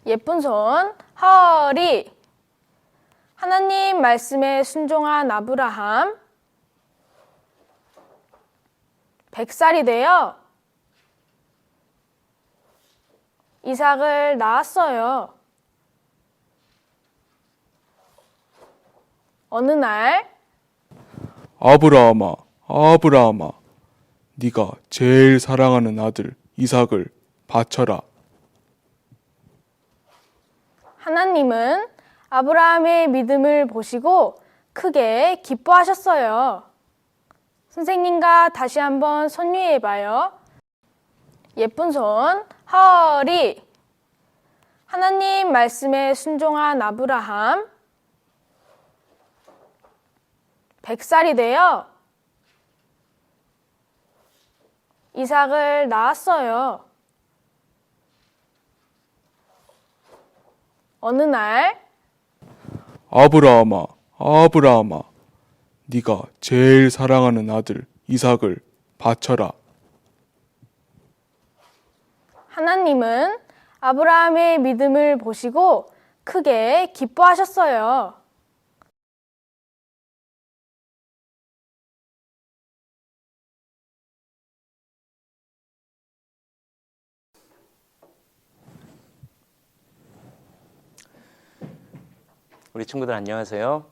예쁜 손, 허리. 하나님 말씀에 순종한 아브라함. 100살이 되어 이삭을 낳았어요. 어느 날 아브라함아, 아브라함아, 네가 제일 사랑하는 아들 이삭을 바쳐라. 하나님은 아브라함의 믿음을 보시고 크게 기뻐하셨어요. 선생님과 다시 한번 손유해봐요. 예쁜 손, 허리. 하나님 말씀에 순종한 아브라함. 100살이 되어 이삭을 낳았어요. 어느 날 아브라함아, 아브라함아, 네가 제일 사랑하는 아들 이삭을 바쳐라. 하나님은 아브라함의 믿음을 보시고 크게 기뻐하셨어요. 우리 친구들 안녕하세요.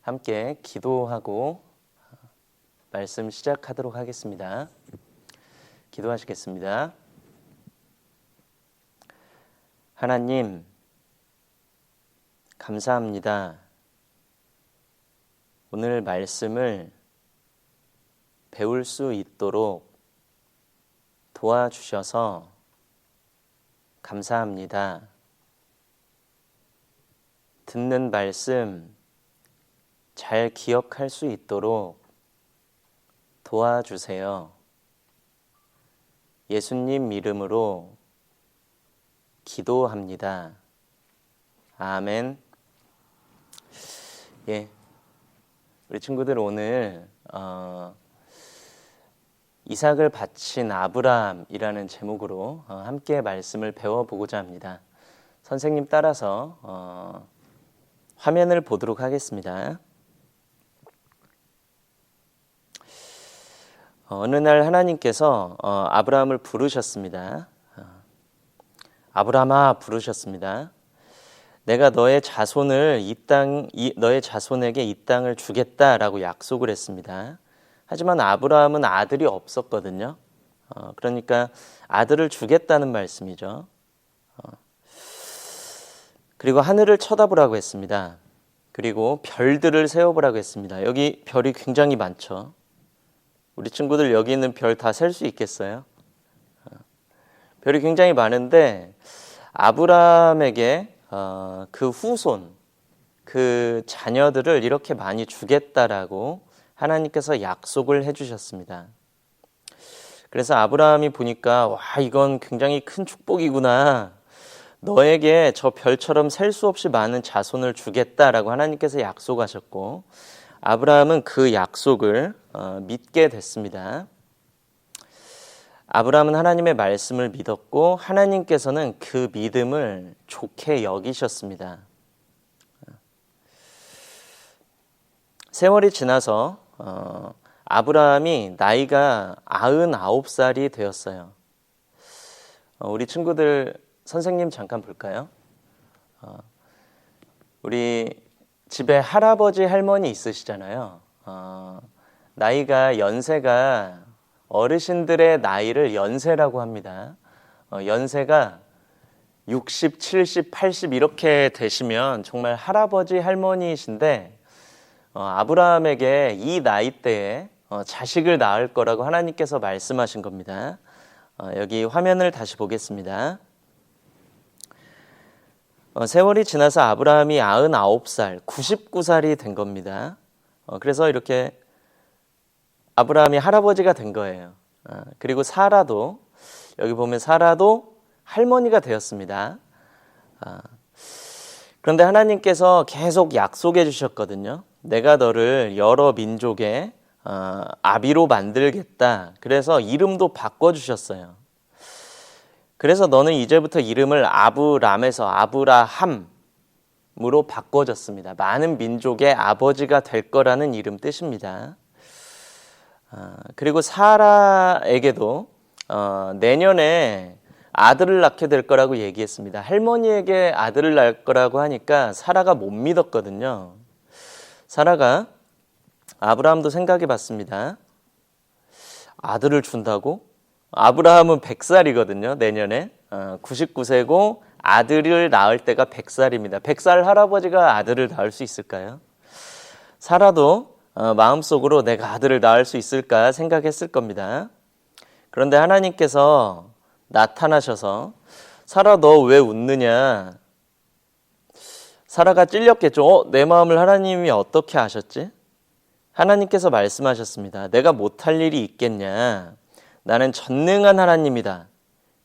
함께 기도하고 말씀 시작하도록 하겠습니다. 기도하시겠습니다. 하나님, 감사합니다. 오늘 말씀을 배울 수 있도록 도와주셔서 감사합니다. 듣는 말씀 잘 기억할 수 있도록 도와주세요. 예수님 이름으로 기도합니다. 아멘. 우리 친구들 오늘 이삭을 바친 아브라함이라는 제목으로 함께 말씀을 배워보고자 합니다. 선생님 따라서 화면을 보도록 하겠습니다. 어느 날 하나님께서 아브라함을 부르셨습니다. 아브라함아 부르셨습니다. 내가 너의 자손에게 이 땅을 주겠다라고 약속을 했습니다. 하지만 아브라함은 아들이 없었거든요. 그러니까 아들을 주겠다는 말씀이죠. 그리고 하늘을 쳐다보라고 했습니다. 그리고 별들을 세어보라고 했습니다. 여기 별이 굉장히 많죠. 우리 친구들 여기 있는 별 다 셀 수 있겠어요? 별이 굉장히 많은데 아브라함에게 그 후손, 그 자녀들을 이렇게 많이 주겠다라고 하나님께서 약속을 해주셨습니다. 그래서 아브라함이 보니까 와, 이건 굉장히 큰 축복이구나. 너에게 저 별처럼 셀 수 없이 많은 자손을 주겠다라고 하나님께서 약속하셨고 아브라함은 그 약속을 믿게 됐습니다. 아브라함은 하나님의 말씀을 믿었고 하나님께서는 그 믿음을 좋게 여기셨습니다. 세월이 지나서 아브라함이 나이가 99살이 되었어요. 우리 친구들 선생님 잠깐 볼까요? 우리 집에 할아버지 할머니 있으시잖아요. 나이가 연세가 어르신들의 나이를 연세라고 합니다. 연세가 60, 70, 80 이렇게 되시면 정말 할아버지 할머니이신데 아브라함에게 이 나이대에 자식을 낳을 거라고 하나님께서 말씀하신 겁니다. 여기 화면을 다시 보겠습니다. 세월이 지나서 아브라함이 99살, 99살이 된 겁니다. 그래서 이렇게 아브라함이 할아버지가 된 거예요. 그리고 사라도 여기 보면 사라도 할머니가 되었습니다. 그런데 하나님께서 계속 약속해 주셨거든요. 내가 너를 여러 민족의 아비로 만들겠다. 그래서 이름도 바꿔주셨어요. 그래서 너는 이제부터 이름을 아브람에서 아브라함으로 바꿔졌습니다. 많은 민족의 아버지가 될 거라는 이름 뜻입니다. 그리고 사라에게도 내년에 아들을 낳게 될 거라고 얘기했습니다. 할머니에게 아들을 낳을 거라고 하니까 사라가 못 믿었거든요. 사라가 아브라함도 생각해 봤습니다. 아들을 준다고? 아브라함은 100살이거든요. 내년에 99세고 아들을 낳을 때가 100살입니다. 100살 할아버지가 아들을 낳을 수 있을까요? 사라도 마음속으로 내가 아들을 낳을 수 있을까 생각했을 겁니다. 그런데 하나님께서 나타나셔서 사라 너 왜 웃느냐? 사라가 찔렸겠죠. 내 마음을 하나님이 어떻게 아셨지? 하나님께서 말씀하셨습니다. 내가 못할 일이 있겠냐? 나는 전능한 하나님이다.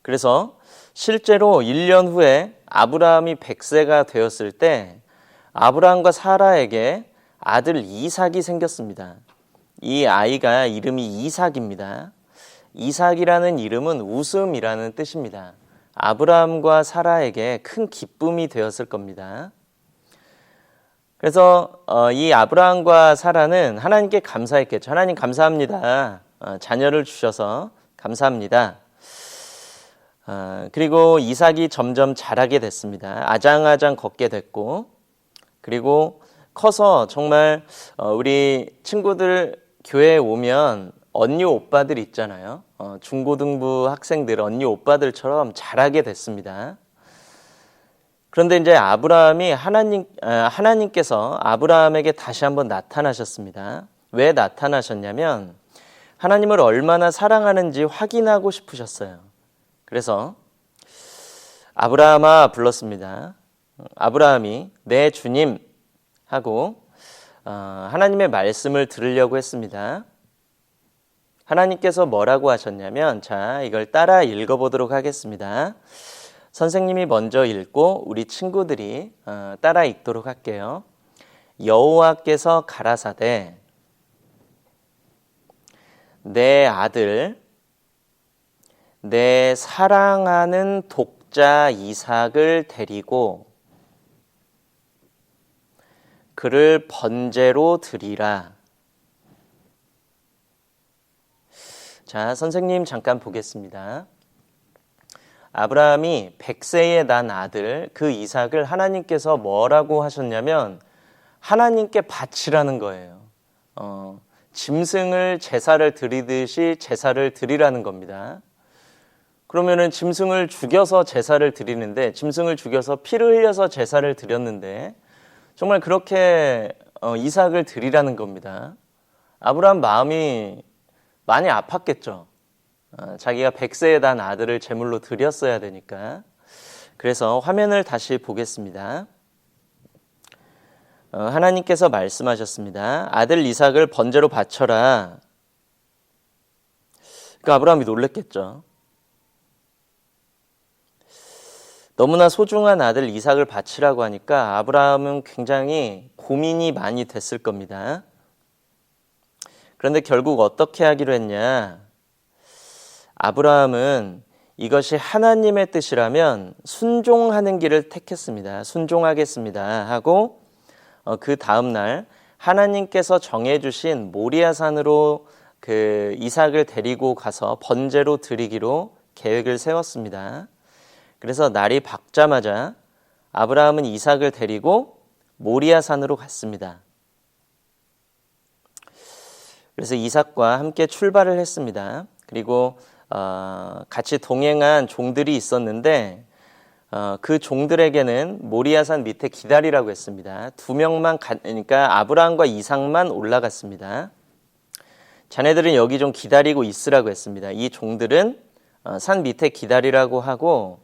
그래서 실제로 1년 후에 아브라함이 100세가 되었을 때 아브라함과 사라에게 아들 이삭이 생겼습니다. 이 아이가 이름이 이삭입니다. 이삭이라는 이름은 웃음이라는 뜻입니다. 아브라함과 사라에게 큰 기쁨이 되었을 겁니다. 그래서 이 아브라함과 사라는 하나님께 감사했겠죠. 하나님 감사합니다. 자녀를 주셔서 감사합니다. 그리고 이삭이 점점 자라게 됐습니다. 아장아장 걷게 됐고, 그리고 커서 정말 우리 친구들 교회에 오면 언니 오빠들 있잖아요. 중고등부 학생들 언니 오빠들처럼 자라게 됐습니다. 그런데 이제 아브라함이 하나님께서 아브라함에게 다시 한번 나타나셨습니다. 왜 나타나셨냐면 하나님을 얼마나 사랑하는지 확인하고 싶으셨어요. 그래서 아브라함아 불렀습니다. 아브라함이 내 주님 하고 하나님의 말씀을 들으려고 했습니다. 하나님께서 뭐라고 하셨냐면, 자, 이걸 따라 읽어보도록 하겠습니다. 선생님이 먼저 읽고 우리 친구들이 따라 읽도록 할게요. 여호와께서 가라사대 내 아들 내 사랑하는 독자 이삭을 데리고 그를 번제로 드리라. 자, 선생님 잠깐 보겠습니다. 아브라함이 100세에 난 아들 그 이삭을 하나님께서 뭐라고 하셨냐면 하나님께 바치라는 거예요. 짐승을 제사를 드리듯이 제사를 드리라는 겁니다. 그러면은 짐승을 죽여서 제사를 드리는데, 짐승을 죽여서 피를 흘려서 제사를 드렸는데 정말 그렇게 이삭을 드리라는 겁니다. 아브라함 마음이 많이 아팠겠죠. 자기가 100세에 단 아들을 제물로 드렸어야 되니까. 그래서 화면을 다시 보겠습니다. 하나님께서 말씀하셨습니다. 아들 이삭을 번제로 바쳐라. 그러니까 아브라함이 놀랬겠죠. 너무나 소중한 아들 이삭을 바치라고 하니까 아브라함은 굉장히 고민이 많이 됐을 겁니다. 그런데 결국 어떻게 하기로 했냐? 아브라함은 이것이 하나님의 뜻이라면 순종하는 길을 택했습니다. 순종하겠습니다 하고 그 다음 날 하나님께서 정해주신 모리아산으로 그 이삭을 데리고 가서 번제로 드리기로 계획을 세웠습니다. 그래서 날이 밝자마자 아브라함은 이삭을 데리고 모리아산으로 갔습니다. 그래서 이삭과 함께 출발을 했습니다. 그리고 같이 동행한 종들이 있었는데 그 종들에게는 모리아산 밑에 기다리라고 했습니다. 2명만 그러니까 아브라함과 이삭만 올라갔습니다. 자네들은 여기 좀 기다리고 있으라고 했습니다. 이 종들은 산 밑에 기다리라고 하고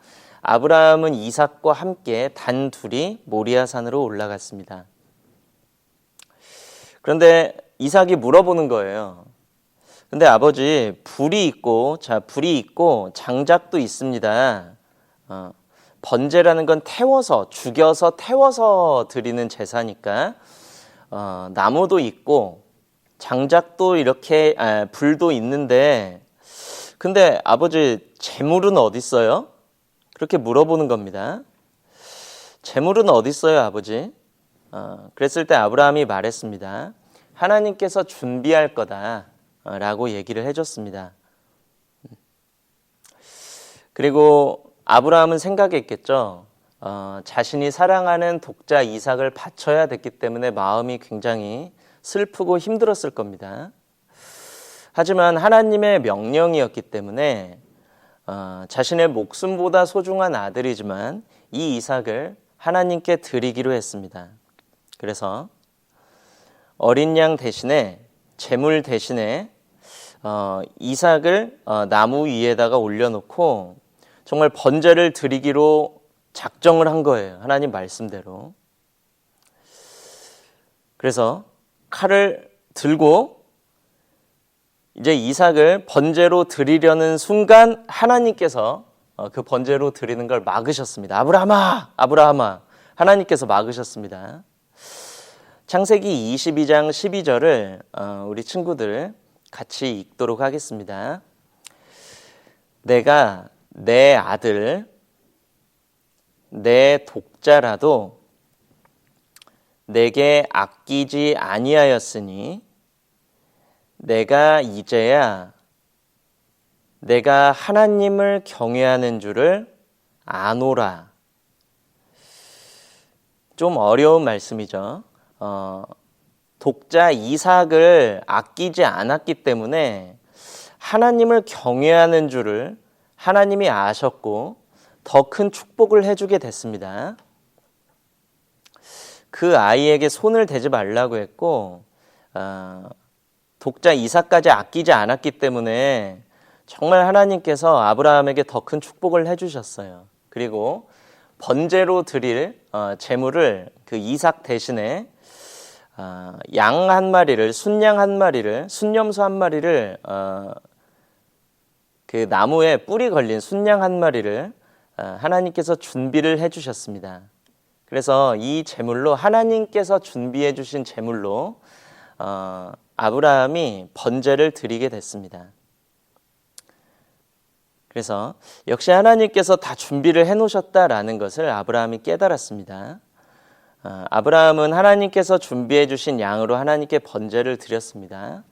아브라함은 이삭과 함께 단둘이 모리아산으로 올라갔습니다. 그런데 이삭이 물어보는 거예요. 근데 아버지, 불이 있고 장작도 있습니다. 번제라는 건 죽여서 태워서 드리는 제사니까 나무도 있고 장작도 불도 있는데 근데 아버지, 재물은 어디 있어요? 그렇게 물어보는 겁니다. 재물은 어디 있어요, 아버지? 그랬을 때 아브라함이 말했습니다. 하나님께서 준비할 거다 라고 얘기를 해줬습니다. 그리고 아브라함은 생각했겠죠. 자신이 사랑하는 독자 이삭을 바쳐야 됐기 때문에 마음이 굉장히 슬프고 힘들었을 겁니다. 하지만 하나님의 명령이었기 때문에 자신의 목숨보다 소중한 아들이지만 이 이삭을 하나님께 드리기로 했습니다. 그래서 어린 양 대신에 제물 대신에 이삭을 나무 위에다가 올려놓고 정말 번제를 드리기로 작정을 한 거예요. 하나님 말씀대로. 그래서 칼을 들고 이제 이삭을 번제로 드리려는 순간 하나님께서 그 번제로 드리는 걸 막으셨습니다. 아브라함아, 아브라함아, 하나님께서 막으셨습니다. 창세기 22장 12절을 우리 친구들 같이 읽도록 하겠습니다. 내가 내 아들, 내 독자라도 내게 아끼지 아니하였으니 내가 이제야 내가 하나님을 경외하는 줄을 아노라. 좀 어려운 말씀이죠. 독자 이삭을 아끼지 않았기 때문에 하나님을 경외하는 줄을 하나님이 아셨고 더 큰 축복을 해주게 됐습니다. 그 아이에게 손을 대지 말라고 했고 독자 이삭까지 아끼지 않았기 때문에 정말 하나님께서 아브라함에게 더 큰 축복을 해주셨어요. 그리고 번제로 드릴 제물을 그 이삭 대신에 양 한 마리를, 순양 한 마리를, 순염소 한 마리를 그 나무에 뿔이 걸린 순양 한 마리를 하나님께서 준비를 해주셨습니다. 그래서 이 제물로 하나님께서 준비해 주신 제물로 아브라함이 번제를 드리게 됐습니다. 그래서 역시 하나님께서 다 준비를 해놓으셨다라는 것을 아브라함이 깨달았습니다. 아브라함은 하나님께서 준비해 주신 양으로 하나님께 번제를 드렸습니다.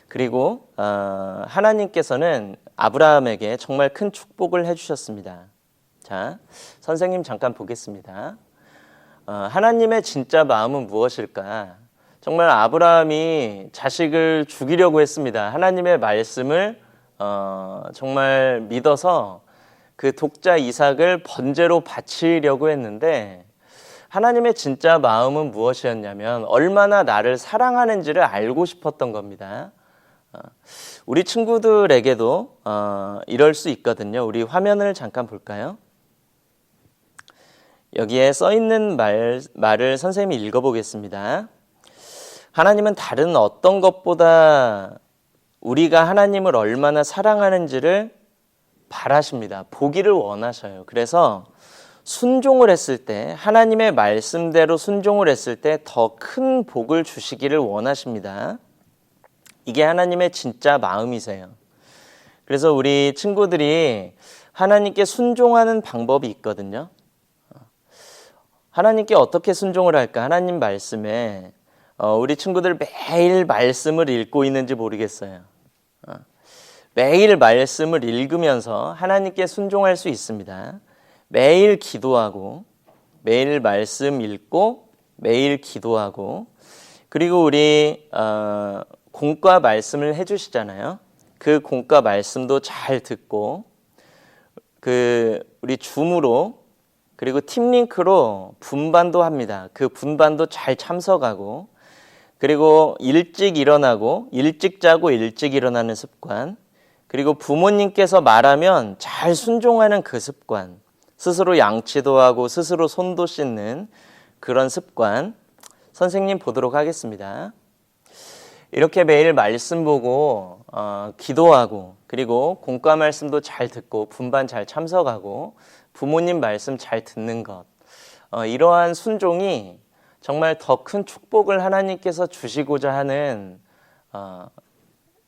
그리고 하나님께서는 아브라함에게 정말 큰 축복을 해주셨습니다. 자, 선생님 잠깐 보겠습니다. 하나님의 진짜 마음은 무엇일까? 정말 아브라함이 자식을 죽이려고 했습니다. 하나님의 말씀을 정말 믿어서 그 독자 이삭을 번제로 바치려고 했는데 하나님의 진짜 마음은 무엇이었냐면 얼마나 나를 사랑하는지를 알고 싶었던 겁니다. 우리 친구들에게도 이럴 수 있거든요. 우리 화면을 잠깐 볼까요? 여기에 써 있는 말을 선생님이 읽어보겠습니다. 하나님은 다른 어떤 것보다 우리가 하나님을 얼마나 사랑하는지를 바라십니다. 보기를 원하셔요. 그래서 순종을 했을 때, 하나님의 말씀대로 순종을 했을 때 더 큰 복을 주시기를 원하십니다. 이게 하나님의 진짜 마음이세요. 그래서 우리 친구들이 하나님께 순종하는 방법이 있거든요. 하나님께 어떻게 순종을 할까? 하나님 말씀에 우리 친구들 매일 말씀을 읽고 있는지 모르겠어요. 매일 말씀을 읽으면서 하나님께 순종할 수 있습니다. 매일 기도하고 매일 말씀 읽고 매일 기도하고 그리고 우리 공과 말씀을 해주시잖아요. 그 공과 말씀도 잘 듣고 그 우리 줌으로 그리고 팀링크로 분반도 합니다. 그 분반도 잘 참석하고 그리고 일찍 일어나고 일찍 자고 일찍 일어나는 습관 그리고 부모님께서 말하면 잘 순종하는 그 습관 스스로 양치도 하고 스스로 손도 씻는 그런 습관 선생님 보도록 하겠습니다. 이렇게 매일 말씀 보고 기도하고 그리고 공과 말씀도 잘 듣고 분반 잘 참석하고 부모님 말씀 잘 듣는 것 이러한 순종이 정말 더 큰 축복을 하나님께서 주시고자 하는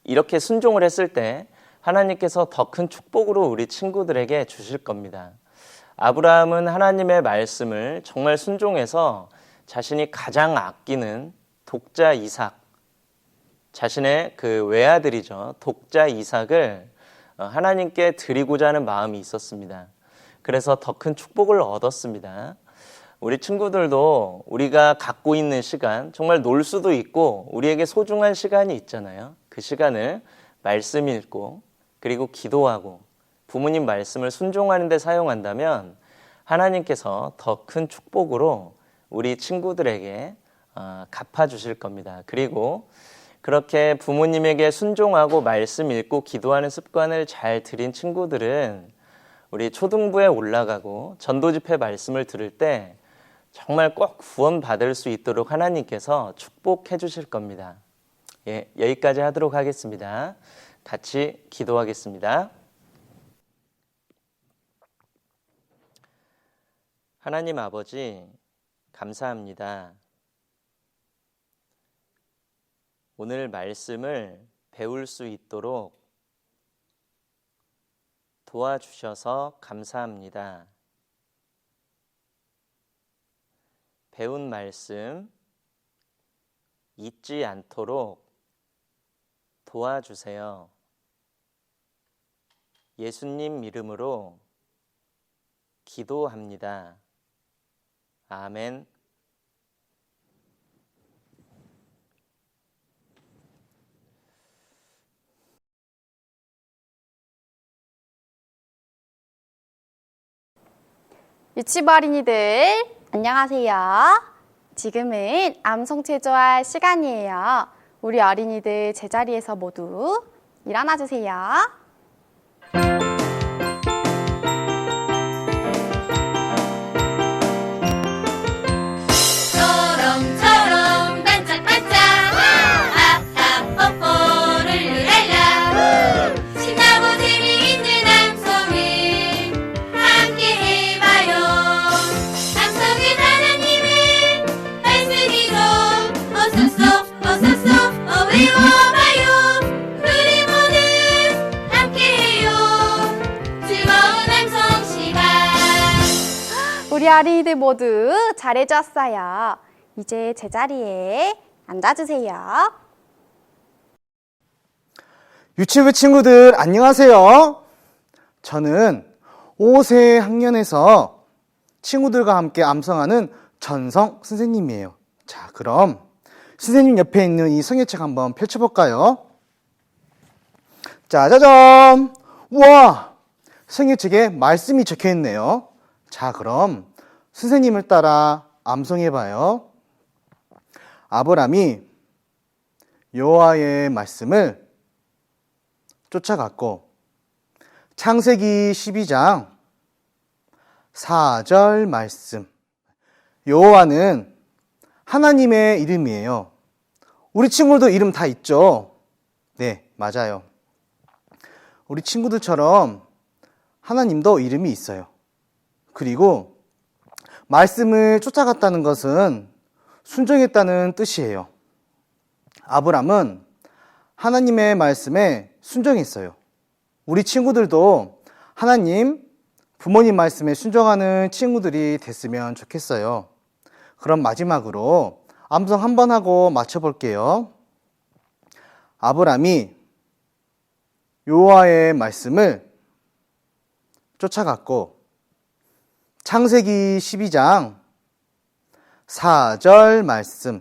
이렇게 순종을 했을 때 하나님께서 더 큰 축복으로 우리 친구들에게 주실 겁니다. 아브라함은 하나님의 말씀을 정말 순종해서 자신이 가장 아끼는 독자 이삭, 자신의 그 외아들이죠. 독자 이삭을 하나님께 드리고자 하는 마음이 있었습니다. 그래서 더 큰 축복을 얻었습니다. 우리 친구들도 우리가 갖고 있는 시간, 정말 놀 수도 있고 우리에게 소중한 시간이 있잖아요. 그 시간을 말씀 읽고 그리고 기도하고 부모님 말씀을 순종하는 데 사용한다면 하나님께서 더 큰 축복으로 우리 친구들에게 갚아주실 겁니다. 그리고 그렇게 부모님에게 순종하고 말씀 읽고 기도하는 습관을 잘 들인 친구들은 우리 초등부에 올라가고 전도 집회 말씀을 들을 때 정말 꼭 구원받을 수 있도록 하나님께서 축복해 주실 겁니다. 예, 여기까지 하도록 하겠습니다. 같이 기도하겠습니다. 하나님 아버지, 감사합니다. 오늘 말씀을 배울 수 있도록 도와주셔서 감사합니다. 배운 말씀 잊지 않도록 도와주세요. 예수님 이름으로 기도합니다. 아멘. 유치부 어린이들 안녕하세요. 지금은 암송 체조할 시간이에요. 우리 어린이들 제자리에서 모두 일어나 주세요. 초롱초롱 반짝반짝 아하 뽀뽀를 룰랄라 신나고 재미있는 암송을 함께 해봐요. 암송은 하나님의 말씀이고 어서쏙 외워봐요. 우리 모두 함께해요. 즐거운 암송 시간. 우리 어린이들 모두 잘해주었어요. 이제 제자리에 앉아주세요. 유치부 친구들 안녕하세요. 저는 5세 학년에서 친구들과 함께 암송하는 전성 선생님이에요. 자, 그럼 선생님 옆에 있는 이 성경책 한번 펼쳐볼까요? 짜자잔! 우와! 성경책에 말씀이 적혀있네요. 자, 그럼 선생님을 따라 암송해봐요. 아브람이 여호와의 말씀을 쫓아갔고 창세기 12장 4절 말씀. 여호와는 하나님의 이름이에요. 우리 친구들도 이름 다 있죠? 네, 맞아요. 우리 친구들처럼 하나님도 이름이 있어요. 그리고 말씀을 쫓아갔다는 것은 순종했다는 뜻이에요. 아브람은 하나님의 말씀에 순종했어요. 우리 친구들도 하나님, 부모님 말씀에 순종하는 친구들이 됐으면 좋겠어요. 그럼 마지막으로 암송 한번 하고 맞춰볼게요. 아브람이 여호와의 말씀을 쫓아갔고 창세기 12장 4절 말씀.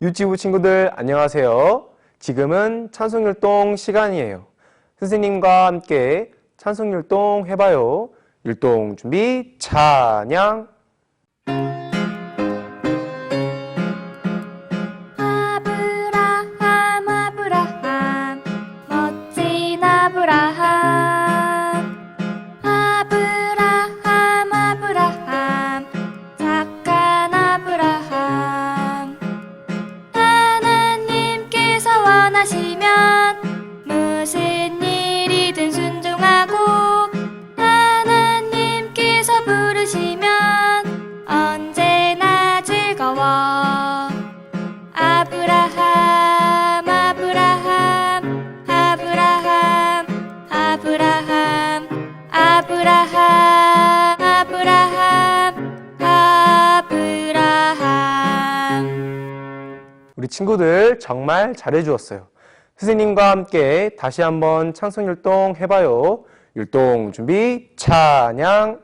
유치부 친구들 안녕하세요. 지금은 찬송율동 시간이에요. 선생님과 함께 찬송율동 해봐요. 율동 준비 찬양. 아브라함 멋진 아브라함 아브라함 착한 아브라함 하나님께서 원하시면 무슨 일이든 순종하고 하나님께서 부르시면 친구들 정말 잘해주었어요. 선생님과 함께 다시 한번 찬송율동 해봐요. 율동 준비 찬양.